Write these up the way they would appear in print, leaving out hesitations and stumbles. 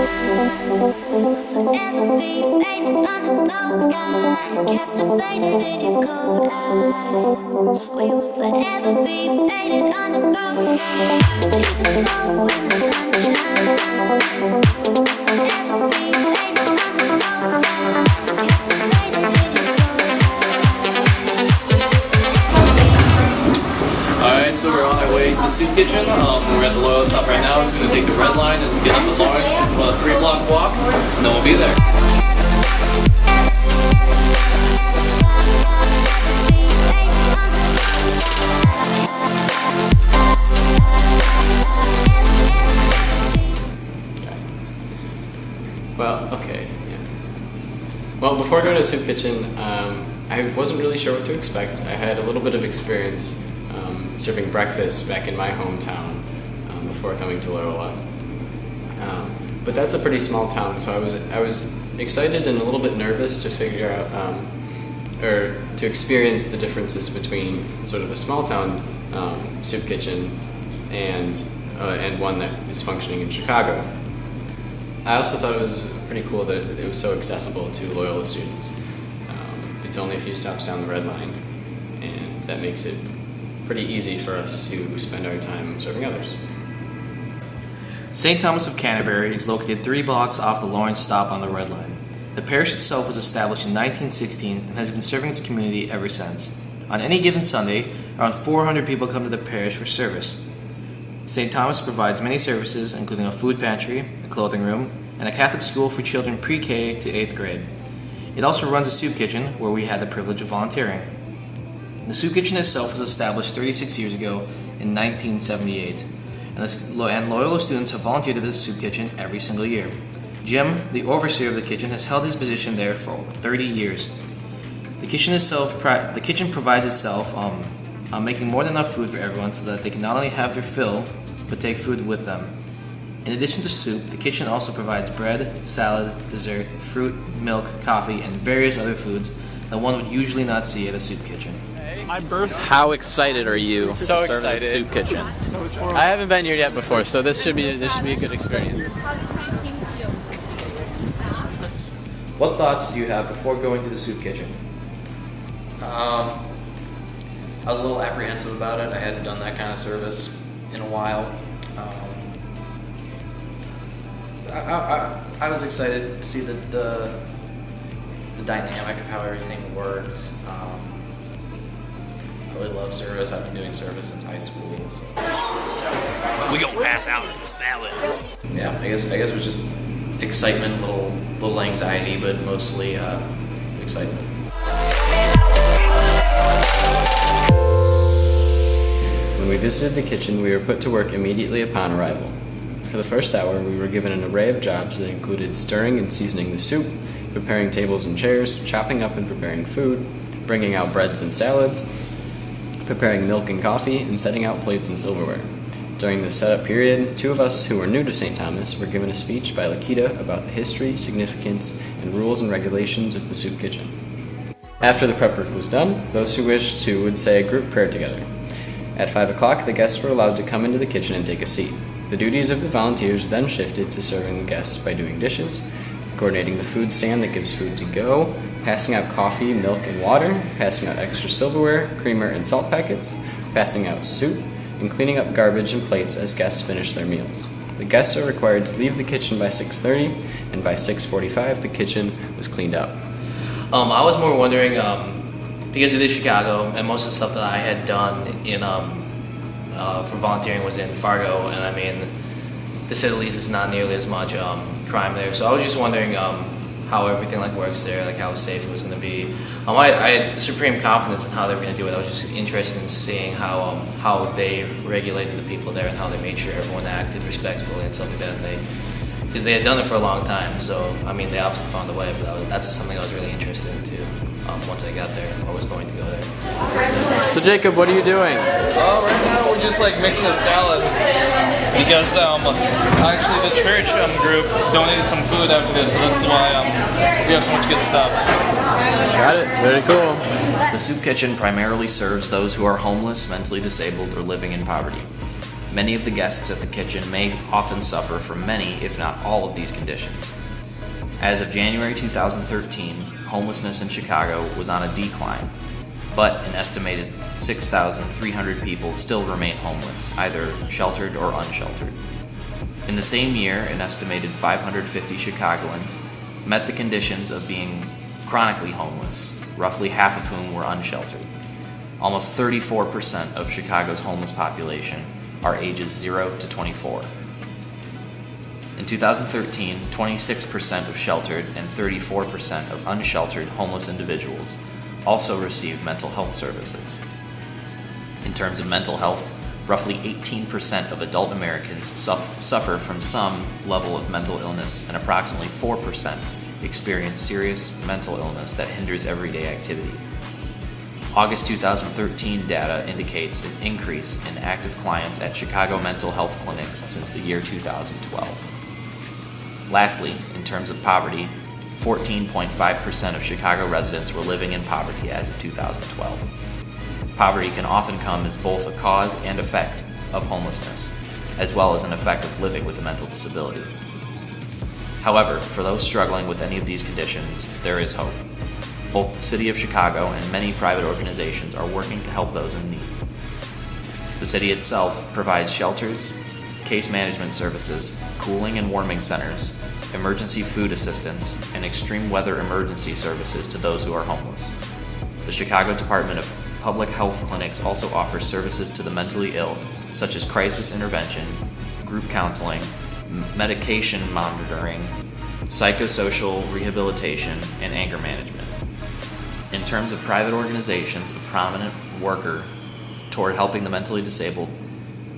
We will forever be faded under the sky, captivated in your cold eyes. We will forever be faded under the sky. See the smoke when the sun shines. We will forever be faded under the sky, captivated in your cold eyes. Alright, so we're on our way to the soup kitchen. We're at the Loyal stop right now. It's going to take the red line and get up to Lawrence. It's about a 3-block walk, and then we'll be there. Well, before going to the soup kitchen, I wasn't really sure what to expect. I had a little bit of experience serving breakfast back in my hometown before coming to Loyola. But that's a pretty small town, so I was excited and a little bit nervous to figure out or to experience the differences between sort of a small town soup kitchen and one that is functioning in Chicago. I also thought it was pretty cool that it was so accessible to Loyola students. It's only a few stops down the red line, and that makes it pretty easy for us to spend our time serving others. St. Thomas of Canterbury is located 3 blocks off the Lawrence stop on the Red Line. The parish itself was established in 1916 and has been serving its community ever since. On any given Sunday, around 400 people come to the parish for service. St. Thomas provides many services, including a food pantry, a clothing room, and a Catholic school for children pre-K to 8th grade. It also runs a soup kitchen, where we had the privilege of volunteering. The soup kitchen itself was established 36 years ago in 1978. And Loyola students have volunteered at the soup kitchen every single year. Jim, the overseer of the kitchen, has held his position there for 30 years. The kitchen provides itself on making more than enough food for everyone so that they can not only have their fill, but take food with them. In addition to soup, the kitchen also provides bread, salad, dessert, fruit, milk, coffee, and various other foods that one would usually not see at a soup kitchen. How excited are you to serve excited. the soup kitchen? I haven't been here yet before, so this should be a good experience. What thoughts do you have before going to the soup kitchen? I was a little apprehensive about it. I hadn't done that kind of service in a while. I was excited to see the dynamic of how everything worked. I really love service. I've been doing service since high school. So. We gonna pass out some salads. Yeah, I guess it was just excitement, little anxiety, but mostly excitement. When we visited the kitchen, we were put to work immediately upon arrival. For the first hour, we were given an array of jobs that included stirring and seasoning the soup, preparing tables and chairs, chopping up and preparing food, bringing out breads and salads, preparing milk and coffee, and setting out plates and silverware. During the setup period, 2 of us who were new to St. Thomas were given a speech by Lakita about the history, significance, and rules and regulations of the soup kitchen. After the prep work was done, those who wished to would say a group prayer together. At 5 o'clock, the guests were allowed to come into the kitchen and take a seat. The duties of the volunteers then shifted to serving the guests by doing dishes, coordinating the food stand that gives food to go, passing out coffee, milk, and water, passing out extra silverware, creamer, and salt packets, passing out soup, and cleaning up garbage and plates as guests finish their meals. The guests are required to leave the kitchen by 6:30, and by 6:45 the kitchen was cleaned out. I was more wondering, because it is Chicago, and most of the stuff that I had done for volunteering was in Fargo, and I mean, to say the least, it's not nearly as much crime there. So I was just wondering how everything works there, how safe it was going to be. I had supreme confidence in how they were going to do it. I was just interested in seeing how they regulated the people there and how they made sure everyone acted respectfully and stuff like that. Because they had done it for a long time, so I mean, they obviously found a way. But that's something I was really interested in too. Once I got there, or was going to go there. So Jacob, what are you doing? Right now we're just mixing a salad because actually the church group donated some food after this, so that's why we have so much good stuff. Got it. Very cool. The soup kitchen primarily serves those who are homeless, mentally disabled, or living in poverty. Many of the guests at the kitchen may often suffer from many, if not all, of these conditions. As of January 2013, homelessness in Chicago was on a decline, but an estimated 6,300 people still remain homeless, either sheltered or unsheltered. In the same year, an estimated 550 Chicagoans met the conditions of being chronically homeless, roughly half of whom were unsheltered. Almost 34% of Chicago's homeless population are ages 0 to 24. In 2013, 26% of sheltered and 34% of unsheltered homeless individuals also received mental health services. In terms of mental health, roughly 18% of adult Americans suffer from some level of mental illness, and approximately 4% experience serious mental illness that hinders everyday activity. August 2013 data indicates an increase in active clients at Chicago mental health clinics since the year 2012. Lastly, in terms of poverty, 14.5% of Chicago residents were living in poverty as of 2012. Poverty can often come as both a cause and effect of homelessness, as well as an effect of living with a mental disability. However, for those struggling with any of these conditions, there is hope. Both the City of Chicago and many private organizations are working to help those in need. The city itself provides shelters, case management services, cooling and warming centers, emergency food assistance, and extreme weather emergency services to those who are homeless. The Chicago Department of Public Health clinics also offer services to the mentally ill, such as crisis intervention, group counseling, medication monitoring, psychosocial rehabilitation, and anger management. In terms of private organizations, a prominent worker toward helping the mentally disabled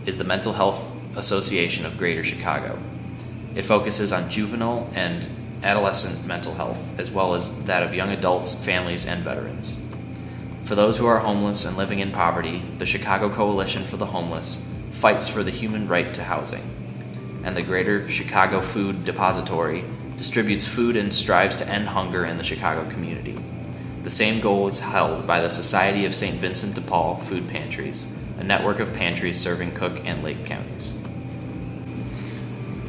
is the Mental Health Association of Greater Chicago. It focuses on juvenile and adolescent mental health, as well as that of young adults, families, and veterans. For those who are homeless and living in poverty, the Chicago Coalition for the Homeless fights for the human right to housing, and the Greater Chicago Food Depository distributes food and strives to end hunger in the Chicago community. The same goal is held by the Society of St. Vincent de Paul Food Pantries, a network of pantries serving Cook and Lake counties.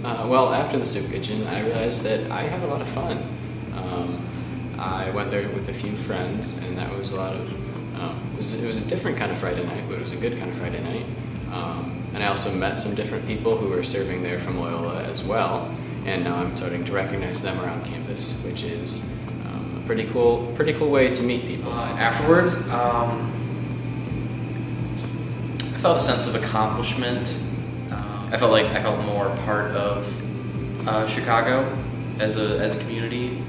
Well, after the soup kitchen, I realized that I had a lot of fun. I went there with a few friends, and that was a lot of. It was a different kind of Friday night, but it was a good kind of Friday night. And I also met some different people who were serving there from Loyola as well, and now I'm starting to recognize them around campus, which is a pretty cool way to meet people. Afterwards, I felt a sense of accomplishment. I felt like I felt more part of Chicago as a community.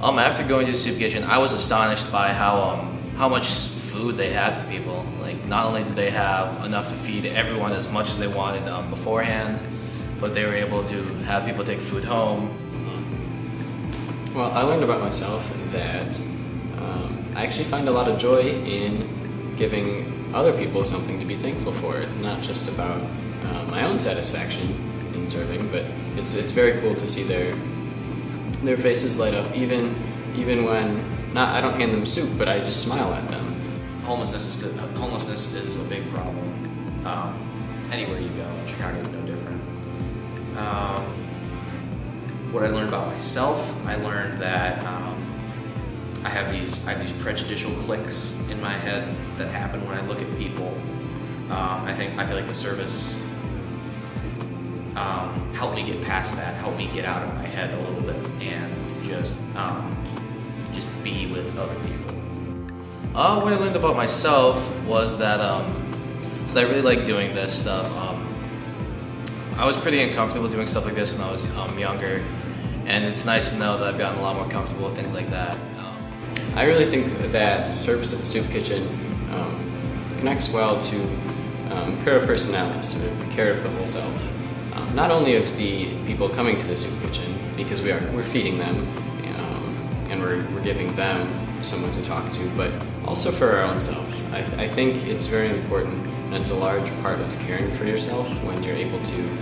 After going to the soup kitchen, I was astonished by how much food they had for people. Like, not only did they have enough to feed everyone as much as they wanted beforehand, but they were able to have people take food home. Well, I learned about myself that I actually find a lot of joy in giving other people something to be thankful for. It's not just about my own satisfaction in serving, but it's very cool to see their faces light up, even when I don't hand them soup, but I just smile at them. Homelessness is a big problem. Anywhere you go, Chicago is no different. What I learned about myself, I learned that I have these prejudicial clicks in my head that happen when I look at people. I feel like the service helped me get past that, helped me get out of my head a little bit, and just be with other people. What I learned about myself was that so I really like doing this stuff. I was pretty uncomfortable doing stuff like this when I was younger, and it's nice to know that I've gotten a lot more comfortable with things like that. I really think that service at the soup kitchen connects well to care of personalis, or care of the whole self. Not only of the people coming to the soup kitchen, because we're feeding them, and we're giving them someone to talk to, but also for our own self. I think it's very important, and it's a large part of caring for yourself when you're able to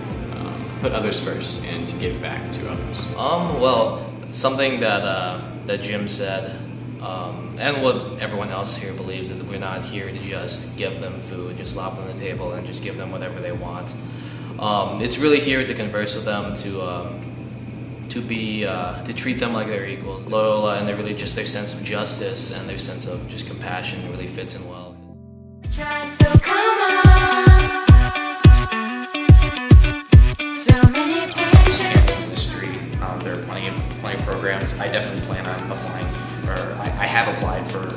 put others first and to give back to others. Well, something that Jim said and what everyone else here believes, that we're not here to just give them food, just slop on the table and just give them whatever they want. It's really here to converse with them, to treat them like they're equals. Loyola and their sense of justice and their sense of just compassion really fits in well. Try, so come on. So many pictures. In the street, there are plenty of programs. I definitely plan on applying, or I have applied for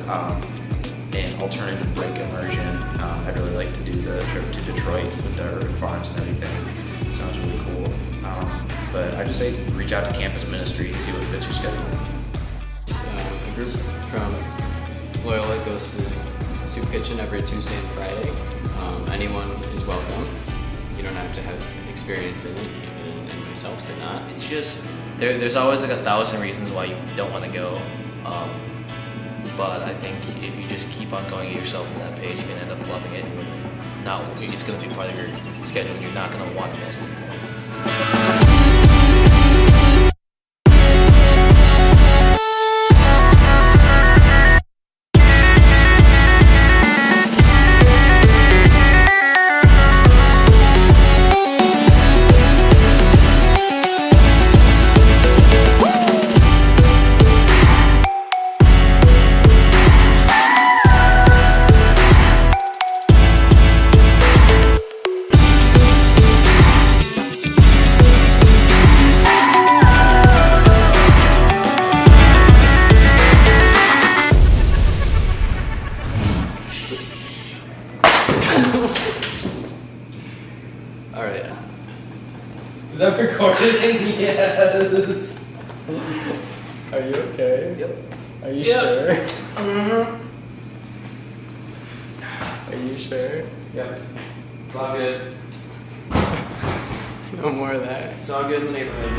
an alternative break immersion. I'd really like to do the trip to Detroit with their farms and everything. It sounds really cool. But I just say reach out to campus ministry and see what fits your schedule. A group from Loyola goes to the soup kitchen every Tuesday and Friday. Anyone is welcome. You don't have to have experience in it, and myself did not. It's just, there's always like 1,000 reasons why you don't want to go. But I think if you just keep on going at yourself at that pace, you're going to end up loving it. And it's going to be part of your schedule, and you're not going to want to miss it. All right. Is that recording? Yes. Are you okay? Yep. Are you Yep. sure? Are you sure? Yep. It's all good. No more of that. It's all good in the neighborhood.